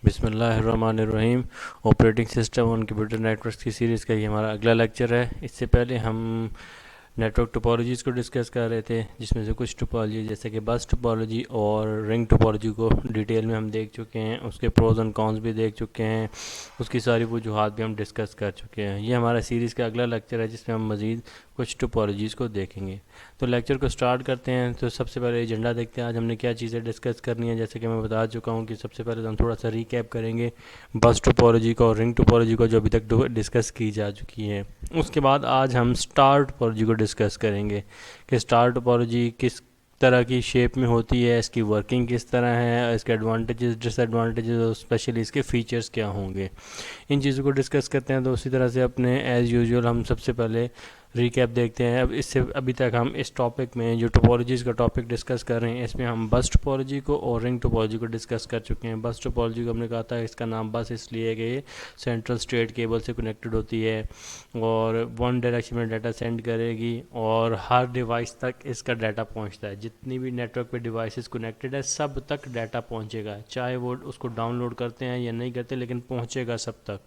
बिस्मिल्लाहिर्रहमानिर्रहीम। Operating system on computer networks की series का ये हमारा अगला लेक्चर है। इससे पहले हम नेटवर्क टोपोलॉजीज़ को डिस्कस कर रहे थे, जिसमें से कुछ टोपोलॉजी जैसे कि बस टोपोलॉजी और रिंग टोपोलॉजी को डिटेल में हम देख चुके हैं, उसके प्रोज एंड कॉन्स भी देख चुके हैं, उसकी सारी वजूहात भी हम डिस्कस कर चुके हैं। ये हमारा सीरीज़ का अगला लेक्चर है जिसमें हम मज़ीद कुछ टोपोलॉजीज़ को देखेंगे। तो लेक्चर को स्टार्ट करते हैं। तो सबसे पहले एजेंडा देखते हैं, आज हमने क्या चीज़ें डिस्कस करनी है। जैसे कि मैं बता चुका हूँ कि सबसे पहले तो हम थोड़ा सा रिकैप करेंगे बस टोपोलॉजी को और रिंग टोपोलॉजी को जो अभी तक डिस्कस की जा चुकी है। उसके बाद आज हम स्टार टोपोलॉजी को डिस्कस करेंगे कि स्टार टोपोलॉजी किस तरह की शेप में होती है, इसकी वर्किंग किस तरह है, इसके एडवांटेजेस डिसएडवांटेजेस और स्पेशली इसके फीचर्स क्या होंगे। इन चीज़ों को डिस्कस करते हैं। तो उसी तरह से अपने एज़ यूजुअल हम सबसे पहले रिकैप देखते हैं। अब इससे अभी तक हम इस टॉपिक में जो टोपोलॉजीज़ का टॉपिक डिस्कस कर रहे हैं, इसमें हम बस टोपोलॉजी को और रिंग टोपोलॉजी को डिस्कस कर चुके हैं। बस टोपोलॉजी को हमने कहा था इसका नाम बस इसलिए है कि ये सेंट्रल स्टेट केबल से कनेक्टेड होती है और वन डायरेक्शन में डाटा सेंड करेगी और हर डिवाइस तक इसका डाटा पहुंचता है। जितनी भी नेटवर्क पे डिवाइसेस कनेक्टेड है सब तक डाटा पहुंचेगा, चाहे वो उसको डाउनलोड करते हैं या नहीं करते, लेकिन पहुंचेगा सब तक।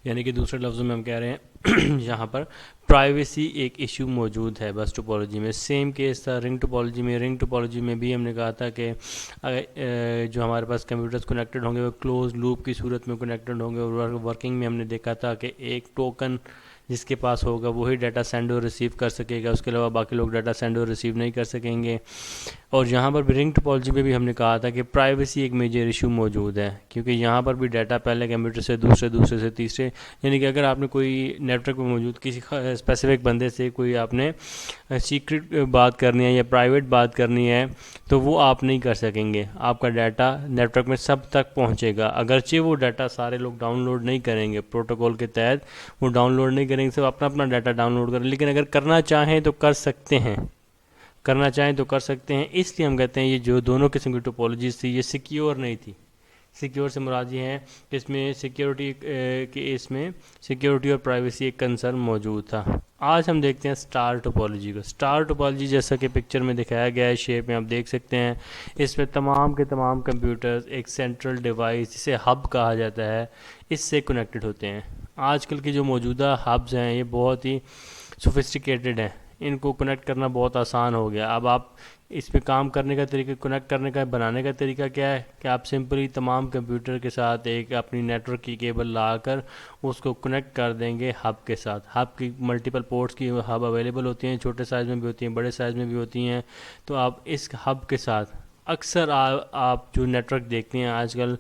यानी कि दूसरे लफ्ज़ों में हम कह रहे हैं यहाँ पर प्राइवेसी एक इशू मौजूद है बस टोपोलॉजी में। सेम केस था रिंग टोपोलॉजी में। रिंग टोपोलॉजी में भी हमने कहा था कि जो हमारे पास कंप्यूटर्स कनेक्टेड होंगे वो क्लोज लूप की सूरत में कनेक्टेड होंगे और वर्किंग में हमने देखा था कि एक टोकन जिसके पास होगा वही डाटा सेंड और रिसीव कर सकेगा, उसके अलावा बाकी लोग डाटा सेंड और रिसीव नहीं कर सकेंगे। और यहाँ पर भी रिंग टोपोलॉजी में भी हमने कहा था कि प्राइवेसी एक मेजर इशू मौजूद है, क्योंकि यहाँ पर भी डाटा पहले कंप्यूटर से दूसरे, दूसरे से तीसरे, यानी कि अगर आपने कोई नेटवर्क में मौजूद किसी स्पेसिफिक बंदे से कोई आपने सीक्रेट बात करनी है या प्राइवेट बात करनी है तो वो आप नहीं कर सकेंगे। आपका डाटा नेटवर्क में सब तक पहुँचेगा, अगरचे वो डाटा सारे लोग डाउनलोड नहीं करेंगे, प्रोटोकॉल के तहत वो डाउनलोड नहीं करेंगे, सब अपना अपना डाटा डाउनलोड करें। लेकिन अगर करना चाहें तो कर सकते हैं, करना चाहें तो कर सकते हैं। इसलिए हम कहते हैं ये जो दोनों किस्म की टोपोलॉजीज थी ये सिक्योर नहीं थी। सिक्योर से मुराद ये है कि इसमें सिक्योरिटी के इसमें सिक्योरिटी और प्राइवेसी एक कंसर्न मौजूद था। आज हम देखते हैं स्टार टोपोलॉजी को। स्टार टोपोलॉजी जैसा कि पिक्चर में दिखाया गया है, शेप में आप देख सकते हैं, इसमें तमाम के तमाम कंप्यूटर्स एक सेंट्रल डिवाइस जिसे हब कहा जाता है इससे कनेक्टेड होते हैं। आजकल की जो मौजूदा हब्स हैं ये बहुत ही सोफिस्टिकेटेड हैं, इनको कनेक्ट करना बहुत आसान हो गया। अब आप इस पे काम करने का तरीका, कनेक्ट करने का, बनाने का तरीका क्या है कि आप सिंपली तमाम कंप्यूटर के साथ एक अपनी नेटवर्क की केबल लाकर उसको कनेक्ट कर देंगे हब के साथ। हब की मल्टीपल पोर्ट्स की हब अवेलेबल होती हैं, छोटे साइज़ में भी होती हैं, बड़े साइज़ में भी होती हैं। तो आप इस हब के साथ अक्सर आप जो नेटवर्क देखते हैं आजकल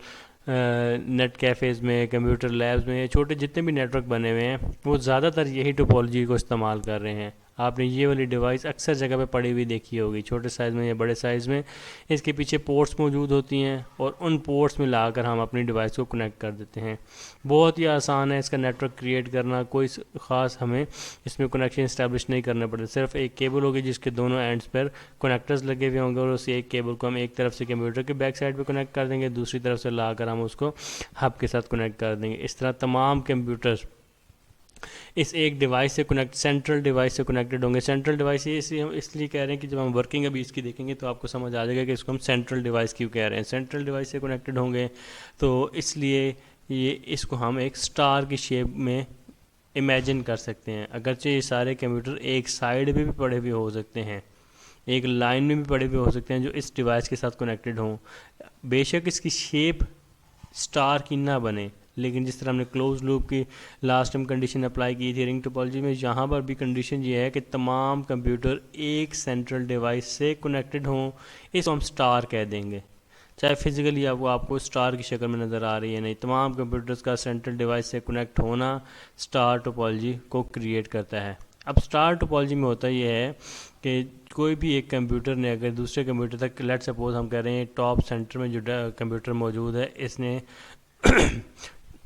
नेट कैफ़ेज़ में, कंप्यूटर लैब्स में, छोटे जितने भी नेटवर्क बने हुए हैं वो ज़्यादातर यही टोपोलॉजी को इस्तेमाल कर रहे हैं। आपने ये वाली डिवाइस अक्सर जगह पे पड़ी हुई देखी होगी, छोटे साइज़ में या बड़े साइज़ में। इसके पीछे पोर्ट्स मौजूद होती हैं और उन पोर्ट्स में लाकर हम अपनी डिवाइस को कनेक्ट कर देते हैं। बहुत ही आसान है इसका नेटवर्क क्रिएट करना, कोई ख़ास हमें इसमें कनेक्शन इस्टेब्लिश नहीं करने पड़ते। सिर्फ एक केबल होगी जिसके दोनों एंड्स पर कनेक्टर्स लगे हुए होंगे और उस एक केबल को हम एक तरफ से कंप्यूटर के बैक साइड पर कनेक्ट कर देंगे, दूसरी तरफ से लाकर हम उसको हब के साथ कनेक्ट कर देंगे। इस तरह तमाम कंप्यूटर्स इस एक डिवाइस से कनेक्ट, सेंट्रल डिवाइस से कनेक्टेड होंगे। सेंट्रल डिवाइस ये इसलिए हम इसलिए कह रहे हैं कि जब हम वर्किंग अभी इसकी देखेंगे तो आपको समझ आ जाएगा कि इसको हम सेंट्रल डिवाइस क्यों कह रहे हैं। सेंट्रल डिवाइस से कनेक्टेड होंगे तो इसलिए ये इसको हम एक स्टार की शेप में इमेजिन कर सकते हैं। अगरचे ये सारे कंप्यूटर एक साइड में भी पड़े हुए हो सकते हैं, एक लाइन में भी पड़े हुए हो सकते हैं जो इस डिवाइस के साथ कनेक्टेड हों, बेशक इसकी शेप स्टार की ना बने, लेकिन जिस तरह हमने क्लोज लूप की लास्ट टाइम कंडीशन अप्लाई की थी रिंग टोपोलॉजी में, यहाँ पर भी कंडीशन ये है कि तमाम कंप्यूटर एक सेंट्रल डिवाइस से कनेक्टेड हों। इसको हम स्टार कह देंगे, चाहे फिजिकली आपको स्टार की शक्ल में नज़र आ रही है नहीं। तमाम कंप्यूटर्स का सेंट्रल डिवाइस से कनेक्ट होना स्टार टोपोलॉजी को क्रिएट करता है। अब स्टार टोपोलॉजी में होता यह है कि कोई भी एक कंप्यूटर ने अगर दूसरे कंप्यूटर तक, लेट सपोज हम कह रहे हैं टॉप सेंटर में जो कंप्यूटर मौजूद है, इसने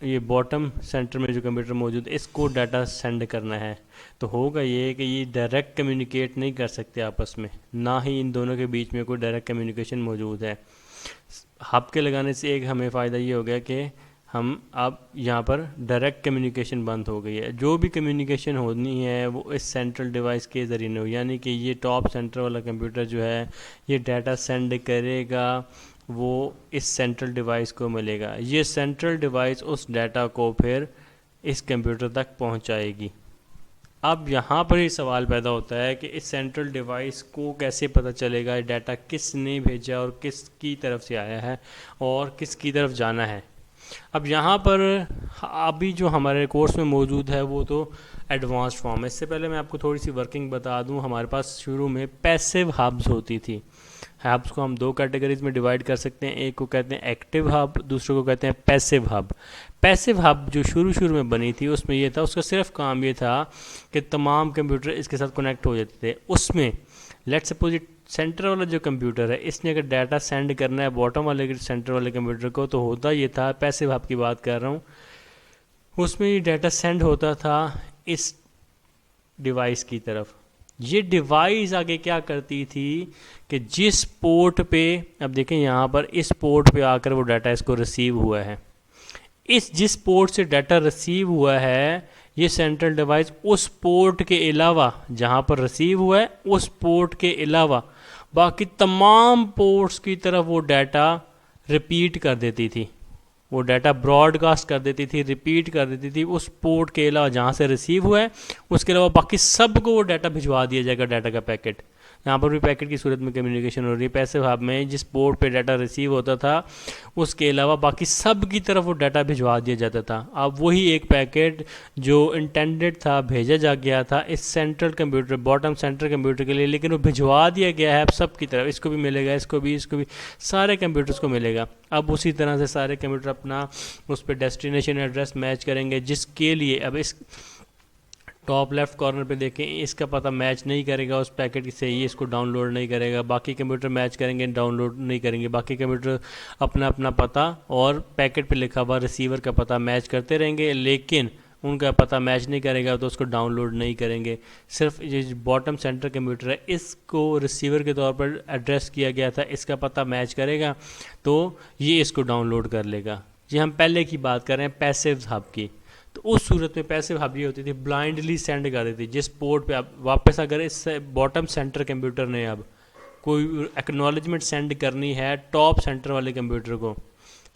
ये बॉटम सेंटर में जो कंप्यूटर मौजूद है इसको डाटा सेंड करना है, तो होगा ये कि ये डायरेक्ट कम्युनिकेट नहीं कर सकते आपस में, ना ही इन दोनों के बीच में कोई डायरेक्ट कम्युनिकेशन मौजूद है। हब के लगाने से एक हमें फ़ायदा ये हो गया कि हम अब यहाँ पर डायरेक्ट कम्युनिकेशन बंद हो गई है। जो भी कम्युनिकेशन होनी है वो इस सेंट्रल डिवाइस के ज़रिए हो, यानी कि ये टॉप सेंटर वाला कंप्यूटर जो है ये डाटा सेंड करेगा वो इस सेंट्रल डिवाइस को मिलेगा। ये सेंट्रल डिवाइस उस डाटा को फिर इस कंप्यूटर तक पहुंचाएगी। अब यहाँ पर ही सवाल पैदा होता है कि इस सेंट्रल डिवाइस को कैसे पता चलेगा डाटा किसने भेजा और किसकी तरफ से आया है और किसकी तरफ जाना है। अब यहाँ पर अभी जो हमारे कोर्स में मौजूद है वो तो एडवांस्ड फॉर्म है। इससे पहले मैं आपको थोड़ी सी वर्किंग बता दूँ। हमारे पास शुरू में पैसिव हब्स होती थी। हब्स को हम दो कैटेगरीज में डिवाइड कर सकते हैं, एक को कहते हैं एक्टिव हब, दूसरे को कहते हैं पैसिव हब। पैसिव हब जो शुरू में बनी थी उसमें ये था, उसका सिर्फ काम ये था कि तमाम कंप्यूटर इसके साथ कनेक्ट हो जाते थे। उसमें लेट्स सपोज सेंटर वाला जो कंप्यूटर है, इसने अगर डाटा सेंड करना है बॉटम वाले सेंटर वाले कंप्यूटर को, तो होता ये था, पैसिव हब की बात कर रहा हूँ, उसमें ये डाटा सेंड होता था इस डिवाइस की तरफ। ये डिवाइस आगे क्या करती थी कि जिस पोर्ट पे, अब देखें यहाँ पर इस पोर्ट पे आकर वो डाटा इसको रिसीव हुआ है, इस जिस पोर्ट से डाटा रिसीव हुआ है ये सेंट्रल डिवाइस उस पोर्ट के अलावा, जहाँ पर रिसीव हुआ है उस पोर्ट के अलावा बाकी तमाम पोर्ट्स की तरफ वो डाटा रिपीट कर देती थी। वो डाटा ब्रॉडकास्ट कर देती थी, रिपीट कर देती थी उस पोर्ट के अलावा जहाँ से रिसीव हुआ है, उसके अलावा बाकी सबको वो डाटा भिजवा दिया जाएगा, डाटा का पैकेट। यहाँ पर भी पैकेट की सूरत में कम्युनिकेशन हो रही है। पैसिव हब में जिस पोर्ट पे डाटा रिसीव होता था उसके अलावा बाकी सब की तरफ वो डाटा भिजवा दिया जाता था। अब वही एक पैकेट जो इंटेंडेड था, भेजा जा गया था इस central computer, bottom central computer के लिए, लेकिन वो भिजवा दिया गया है अब सब की तरफ। इसको भी मिलेगा, इसको भी, सारे कंप्यूटर्स को मिलेगा। अब उसी तरह से सारे कंप्यूटर अपना उस पर डेस्टिनेशन एड्रेस मैच करेंगे, जिसके लिए अब इस टॉप लेफ्ट कॉर्नर पे देखें, इसका पता मैच नहीं करेगा उस पैकेट से, ये इसको डाउनलोड नहीं करेगा। बाकी कंप्यूटर मैच करेंगे, डाउनलोड नहीं करेंगे। बाकी कंप्यूटर अपना अपना पता और पैकेट पे लिखा हुआ रिसीवर का पता मैच करते रहेंगे, लेकिन उनका पता मैच नहीं करेगा तो उसको डाउनलोड नहीं करेंगे। सिर्फ ये बॉटम सेंटर कंप्यूटर है, इसको रिसीवर के तौर पर एड्रेस किया गया था, इसका पता मैच करेगा तो ये इसको डाउनलोड कर लेगा। ये हम पहले की बात कर रहे हैं पैसिव हब की। तो उस सूरत में पैसिव हब ये होती थी, ब्लाइंडली सेंड कर देती जिस पोर्ट पे। अब वापस अगर इस बॉटम सेंटर कंप्यूटर ने अब कोई एक्नॉलेजमेंट सेंड करनी है टॉप सेंटर वाले कंप्यूटर को,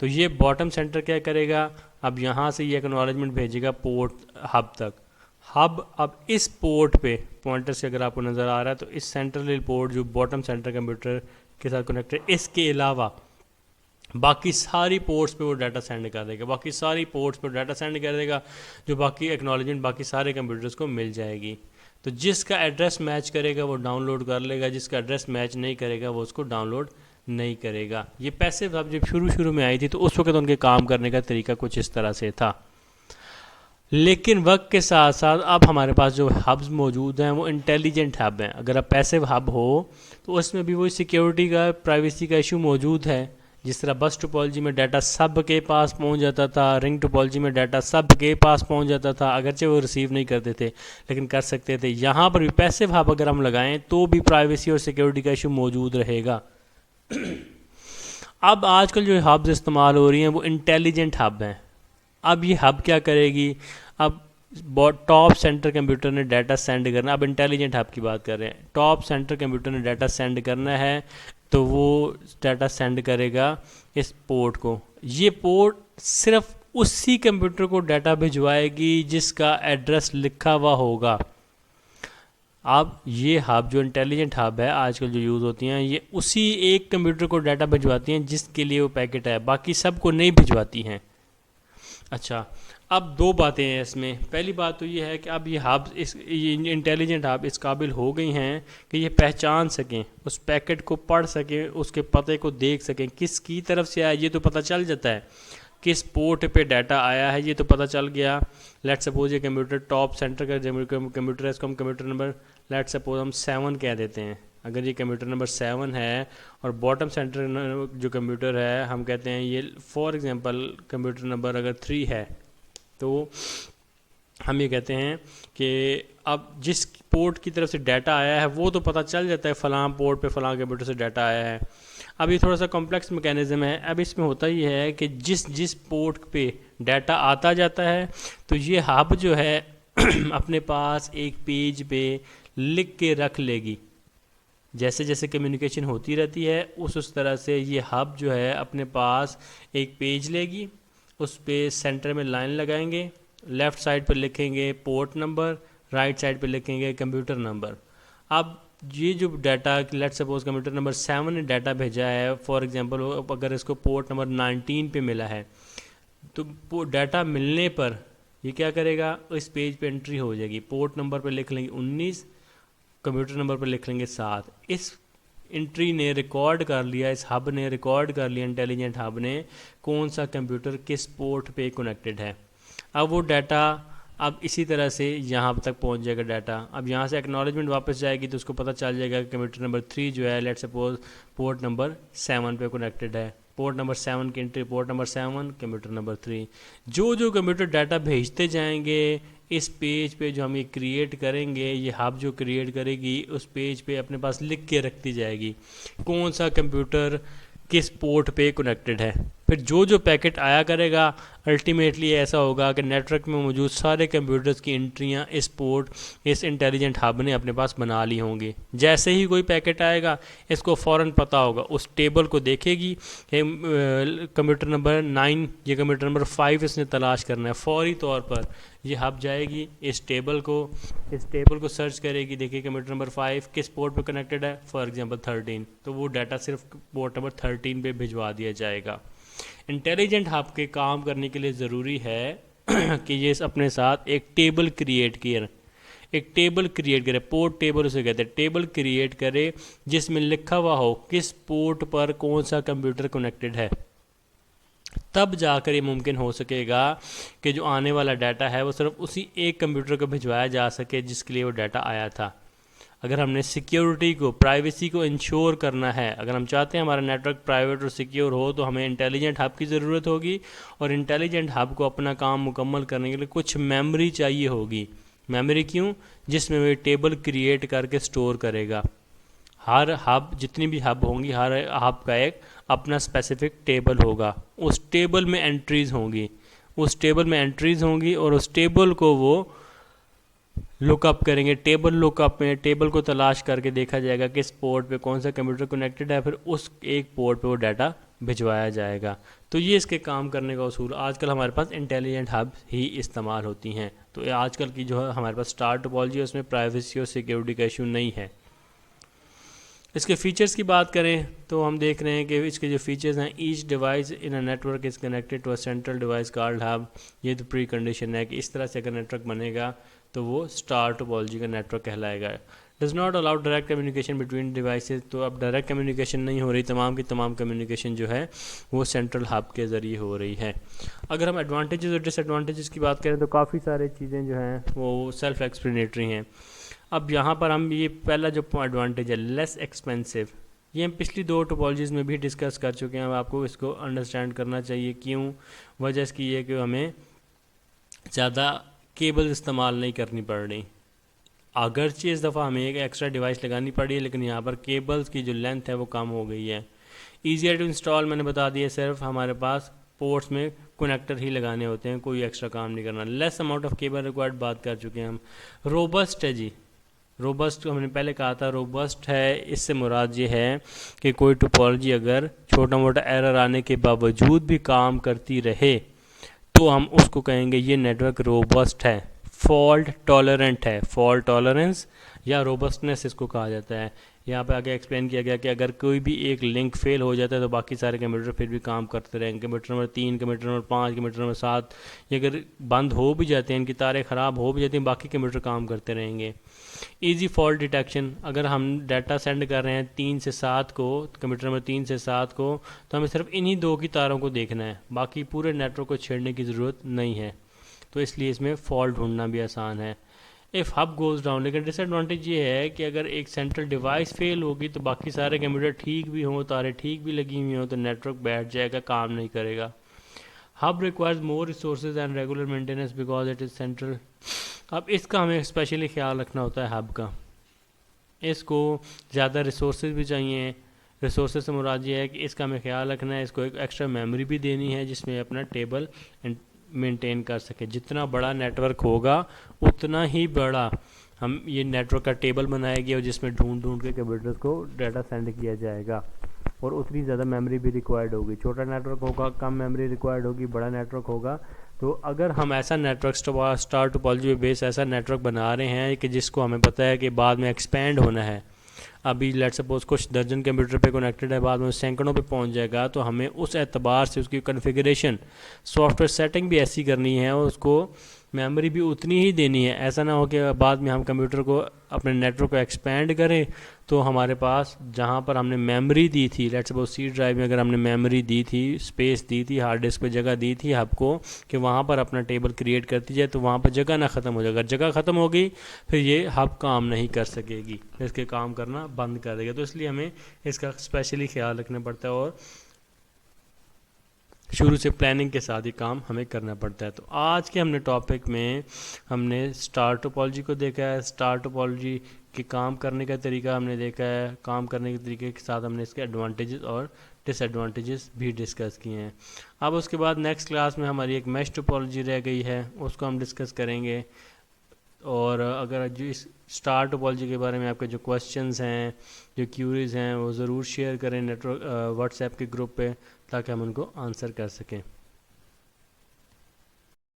तो ये बॉटम सेंटर क्या करेगा, अब यहाँ से ये एक्नॉलेजमेंट भेजेगा पोर्ट हब तक। हब अब इस पोर्ट पे, पॉइंटर से अगर आपको नज़र आ रहा है तो इस सेंट्रल पोर्ट जो बॉटम सेंटर कंप्यूटर के साथ कनेक्टेड, इसके अलावा बाकी सारी पोर्ट्स पे वो डाटा सेंड कर देगा, बाकी सारी पोर्ट्स पे डाटा सेंड कर देगा, जो बाकी एक्नॉलेजमेंट बाकी सारे कंप्यूटर्स को मिल जाएगी। तो जिसका एड्रेस मैच करेगा वो डाउनलोड कर लेगा, जिसका एड्रेस मैच नहीं करेगा वो उसको डाउनलोड नहीं करेगा। ये पैसिव हब जब शुरू में आई थी तो उस वक्त उनके काम करने का तरीका कुछ इस तरह से था। लेकिन वक्त के साथ साथ अब हमारे पास जो हब्स मौजूद हैं वो इंटेलिजेंट हब हैं। अगर आप पैसिव हब हो तो उसमें भी वही सिक्योरिटी का, प्राइवेसी का इशू मौजूद है। जिस तरह बस टोपोलॉजी में डाटा सब के पास पहुंच जाता था, रिंग टोपोलॉजी में डाटा सब के पास पहुंच जाता था, अगरचे वो रिसीव नहीं करते थे लेकिन कर सकते थे। यहाँ पर भी पैसिव हब अगर हम लगाएं तो भी प्राइवेसी और सिक्योरिटी का इशू मौजूद रहेगा। अब आजकल जो हब्स इस्तेमाल हो रही हैं वो इंटेलिजेंट हब हैं। अब ये हब क्या करेगी, अब टॉप सेंटर कंप्यूटर ने डाटा सेंड करना, अब इंटेलिजेंट हब की बात कर रहे हैं, टॉप सेंटर कंप्यूटर ने डाटा सेंड करना है तो वो डाटा सेंड करेगा इस पोर्ट को। ये पोर्ट सिर्फ उसी कंप्यूटर को डाटा भिजवाएगी जिसका एड्रेस लिखा हुआ होगा। अब ये हब जो इंटेलिजेंट हब है आजकल जो यूज़ होती हैं, ये उसी एक कंप्यूटर को डाटा भिजवाती हैं जिसके लिए वो पैकेट है, बाकी सबको नहीं भिजवाती हैं। अच्छा, अब दो बातें हैं इसमें। पहली बात तो ये है कि अब ये हब, ये इंटेलिजेंट हब इस काबिल हो गई हैं कि ये पहचान सकें, उस पैकेट को पढ़ सकें, उसके पते को देख सकें, किसकी तरफ से आया ये तो पता चल जाता है, किस पोर्ट पे डाटा आया है ये तो पता चल गया। लेट सपोज ये कंप्यूटर टॉप सेंटर का कंप्यूटर है, इसको हम कंप्यूटर नंबर लेट सपोज हम 7 कह देते हैं। अगर ये कंप्यूटर नंबर 7 है और बॉटम सेंटर जो कंप्यूटर है हम कहते हैं ये फॉर एग्जांपल कंप्यूटर नंबर अगर 3 है, तो हम ये कहते हैं कि अब जिस पोर्ट की तरफ से डाटा आया है वो तो पता चल जाता है फ़लाँ पोर्ट पे फ़लाँ कंप्यूटर से डाटा आया है। अब ये थोड़ा सा कॉम्प्लेक्स मैकेनिज़्म है। अब इसमें होता ये है कि जिस पोर्ट पे डाटा आता जाता है तो ये हब जो है अपने पास एक पेज पे लिख के रख लेगी जैसे जैसे कम्युनिकेशन होती रहती है उस तरह से ये हब जो है अपने पास एक पेज लेगी, उस पे सेंटर में लाइन लगाएंगे, लेफ़्ट साइड पर लिखेंगे पोर्ट नंबर, राइट साइड पर लिखेंगे कंप्यूटर नंबर। अब ये जो data, let suppose computer number 7 ने डाटा भेजा है, फॉर एग्जांपल अगर इसको पोर्ट नंबर 19 पे मिला है, तो डाटा मिलने पर ये क्या करेगा, इस पेज पे एंट्री हो जाएगी, पोर्ट नंबर पे लिख लेंगे 19, कंप्यूटर नंबर पे लिख लेंगे 7। इस एंट्री ने रिकॉर्ड कर लिया, इस हब ने रिकॉर्ड कर लिया, इंटेलिजेंट हब ने कौन सा कंप्यूटर किस पोर्ट पे कनेक्टेड है। अब वो डाटा अब इसी तरह से यहाँ तक पहुँच जाएगा डाटा। अब यहाँ से एक्नॉलेजमेंट वापस जाएगी तो उसको पता चल जाएगा कि कंप्यूटर नंबर 3 जो है लेट सपोज पोर्ट नंबर 7 पे कनेक्टेड है, पोर्ट नंबर 7 की entry port number 7 computer number 3। जो जो कंप्यूटर डाटा भेजते जाएंगे इस पेज पे जो हम ये क्रिएट करेंगे, ये हब जो क्रिएट करेगी उस पेज पे अपने पास लिख के रखती जाएगी कौन सा कंप्यूटर किस पोर्ट पे कनेक्टेड है। फिर जो जो पैकेट आया करेगा अल्टीमेटली ऐसा होगा कि नेटवर्क में मौजूद सारे कंप्यूटर्स की एंट्रियां इस पोर्ट, इस इंटेलिजेंट हब ने अपने पास बना ली होंगी। जैसे ही कोई पैकेट आएगा इसको फ़ौरन पता होगा, उस टेबल को देखेगी कि कंप्यूटर नंबर 9 या कंप्यूटर नंबर 5 इसने तलाश करना है, फौरी तौर पर ये हब जाएगी इस टेबल को सर्च करेगी, देखिए कंप्यूटर नंबर 5 किस पोर्ट पे कनेक्टेड है, फॉर एग्जांपल 13, तो वो डाटा सिर्फ पोर्ट नंबर 13 पे भिजवा दिया जाएगा। इंटेलिजेंट हब के काम करने के लिए ज़रूरी है कि ये अपने साथ एक टेबल क्रिएट करे, पोर्ट टेबल उसे कहते हैं, टेबल क्रिएट करे जिसमें लिखा हुआ हो किस पोर्ट पर कौन सा कंप्यूटर कनेक्टेड है। तब जाकर ये मुमकिन हो सकेगा कि जो आने वाला डाटा है वो सिर्फ उसी एक कंप्यूटर को भिजवाया जा सके जिसके लिए वो डाटा आया था। अगर हमने सिक्योरिटी को, प्राइवेसी को इंश्योर करना है, अगर हम चाहते हैं हमारा नेटवर्क प्राइवेट और सिक्योर हो, तो हमें इंटेलिजेंट हब की ज़रूरत होगी, और इंटेलिजेंट हब को अपना काम मुकम्मल करने के लिए कुछ मेमोरी चाहिए होगी। मेमोरी क्यों? जिसमें वो टेबल क्रिएट करके स्टोर करेगा। हर हब, जितनी भी हब होंगी, हर हब का एक अपना स्पेसिफिक टेबल होगा, उस टेबल में एंट्रीज़ होंगी और उस टेबल को वो लुकअप करेंगे। टेबल लुकअप में टेबल को तलाश करके देखा जाएगा किस पोर्ट पे कौन सा कंप्यूटर कनेक्टेड है, फिर उस एक पोर्ट पे वो डाटा भिजवाया जाएगा। तो ये इसके काम करने का उसूल। आजकल हमारे पास इंटेलिजेंट हब ही इस्तेमाल होती हैं। तो आजकल की जो है हमारे पास स्टार टोपोलॉजी है, उसमें प्राइवेसी और सिक्योरिटी का इशू नहीं है। इसके फ़ीचर्स की बात करें तो हम देख रहे हैं कि इसके जो फीचर्स हैं, each device in a network is connected to a central device called hub. ये तो प्री कंडीशन है कि इस तरह से अगर नेटवर्क बनेगा तो वो स्टार टोपोलॉजी का नेटवर्क कहलाएगा। Does not allow direct communication between devices. तो अब डायरेक्ट कम्युनिकेशन नहीं हो रही, तमाम की तमाम कम्युनिकेशन जो है वो सेंट्रल हब के ज़रिए हो रही है। अगर हम एडवांटेजेस और डिसएडवांटेजेस की बात करें तो काफ़ी सारी चीज़ें जो हैं वो सेल्फ एक्सप्लेनेटरी हैं। अब यहाँ पर हम ये पहला जो एडवांटेज है, लेस एक्सपेंसिव, ये हम पिछली 2 टोपोलॉजीज़ में भी डिस्कस कर चुके हैं। अब आपको इसको अंडरस्टैंड करना चाहिए क्यों। वजह इसकी है कि हमें ज़्यादा केबल इस्तेमाल नहीं करनी पड़ रही। अगरचे इस दफ़ा हमें एक एक्स्ट्रा डिवाइस लगानी पड़ी है, लेकिन यहाँ पर केबल्स की जो लेंथ है वो कम हो गई है। ईजियर टू इंस्टॉल मैंने बता दिया, सिर्फ हमारे पास पोर्ट्स में कनेक्टर ही लगाने होते हैं, कोई एक्स्ट्रा काम नहीं करना। Less amount of cable required बात कर चुके हैं हम। रोबस्ट है जी, रोबस्ट हमने पहले कहा था, रोबस्ट है, इससे मुराद ये है कि कोई टोपोलॉजी अगर छोटा मोटा एरर आने के बावजूद भी काम करती रहे तो हम उसको कहेंगे ये नेटवर्क रोबस्ट है, फॉल्ट टॉलरेंट है। फॉल्ट टॉलरेंस या रोबस्टनेस इसको कहा जाता है। यहाँ पे आगे एक्सप्लेन किया गया कि अगर कोई भी एक लिंक फेल हो जाता है तो बाकी सारे कंप्यूटर फिर भी काम करते रहेंगे। Computer number 3, computer number 5, computer number 7 ये अगर बंद हो भी जाते हैं, इनकी तारें ख़राब हो भी जाती हैं, बाकी कंप्यूटर काम करते रहेंगे। ईजी फॉल्ट डिटेक्शन, अगर हम डाटा सेंड कर रहे हैं 3 से 7 को, कंप्यूटर नंबर 3 से 7 को, तो हमें सिर्फ इन्हीं 2 की तारों को देखना है, बाकी पूरे नेटवर्क को छेड़ने की ज़रूरत नहीं है। तो इसलिए इसमें फॉल्ट ढूंढना भी आसान है। इफ़ हब गोज़ डाउन, लेकिन डिसएडवांटेज ये है कि अगर एक सेंट्रल डिवाइस फेल होगी तो बाकी सारे कंप्यूटर ठीक भी हों, तारें ठीक भी लगी हुई हों, तो नेटवर्क बैठ जाएगा, काम नहीं करेगा। Hub requires more resources and regular maintenance because it is central. अब इसका हमें स्पेशली ख्याल रखना होता है हब का, इसको ज़्यादा रिसोर्सेज भी चाहिए। रिसोर्सेज से मुराद ये है कि इसका हमें ख्याल रखना है, इसको एक एक्स्ट्रा मेमोरी भी देनी है जिसमें अपना टेबल मेंटेन कर सके। जितना बड़ा नेटवर्क होगा उतना ही बड़ा हम ये नेटवर्क का टेबल बनाया गया जिसमें ढूंढ ढूंढ के कंप्यूटर्स को डाटा सेंड किया जाएगा, और उतनी ज़्यादा मेमोरी भी रिक्वायर्ड होगी। छोटा नेटवर्क होगा कम मेमोरी रिक्वायर्ड होगी, बड़ा नेटवर्क होगा तो अगर हम ऐसा नेटवर्क स्टार टोपोलॉजी पे बेस ऐसा नेटवर्क बना रहे हैं कि जिसको हमें पता है कि बाद में एक्सपेंड होना है, अभी लेट सपोज कुछ दर्जन कंप्यूटर पे कनेक्टेड है, बाद में सैकड़ों पे पहुंच जाएगा, तो हमें उस एतबार से उसकी कॉन्फ़िगरेशन सॉफ्टवेयर सेटिंग भी ऐसी करनी है और उसको मेमोरी भी उतनी ही देनी है। ऐसा ना हो कि बाद में हम कंप्यूटर को अपने नेटवर्क को एक्सपेंड करें तो हमारे पास जहाँ पर हमने मेमोरी दी थी, लेट्स सपोज सी ड्राइव में अगर हमने मेमोरी दी थी, स्पेस दी थी, हार्ड डिस्क पे जगह दी थी आपको कि वहाँ पर अपना टेबल क्रिएट करती जाए, तो वहाँ पर जगह ना ख़त्म हो जाएगा। जगह ख़त्म हो गई फिर ये हब काम नहीं कर सकेगी, इसके काम करना बंद कर देगा। तो इसलिए हमें इसका स्पेशली ख्याल रखना पड़ता है और शुरू से प्लानिंग के साथ ही काम हमें करना पड़ता है। तो आज के हमने टॉपिक में हमने स्टार टोपोलॉजी को देखा है, स्टार टोपोलॉजी के काम करने का तरीका हमने देखा है, काम करने के तरीके के साथ हमने इसके एडवांटेजेस और डिसएडवांटेजेस भी डिस्कस किए हैं। अब उसके बाद नेक्स्ट क्लास में हमारी एक मैश टोपोलॉजी रह गई है, उसको हम डिस्कस करेंगे। और अगर जो इस स्टार टोपोलॉजी के बारे में आपके जो क्वेश्चंस हैं, जो क्यूरीज हैं, वो ज़रूर शेयर करें नेटवर्क व्हाट्सएप के ग्रुप पे, ताकि हम उनको आंसर कर सकें।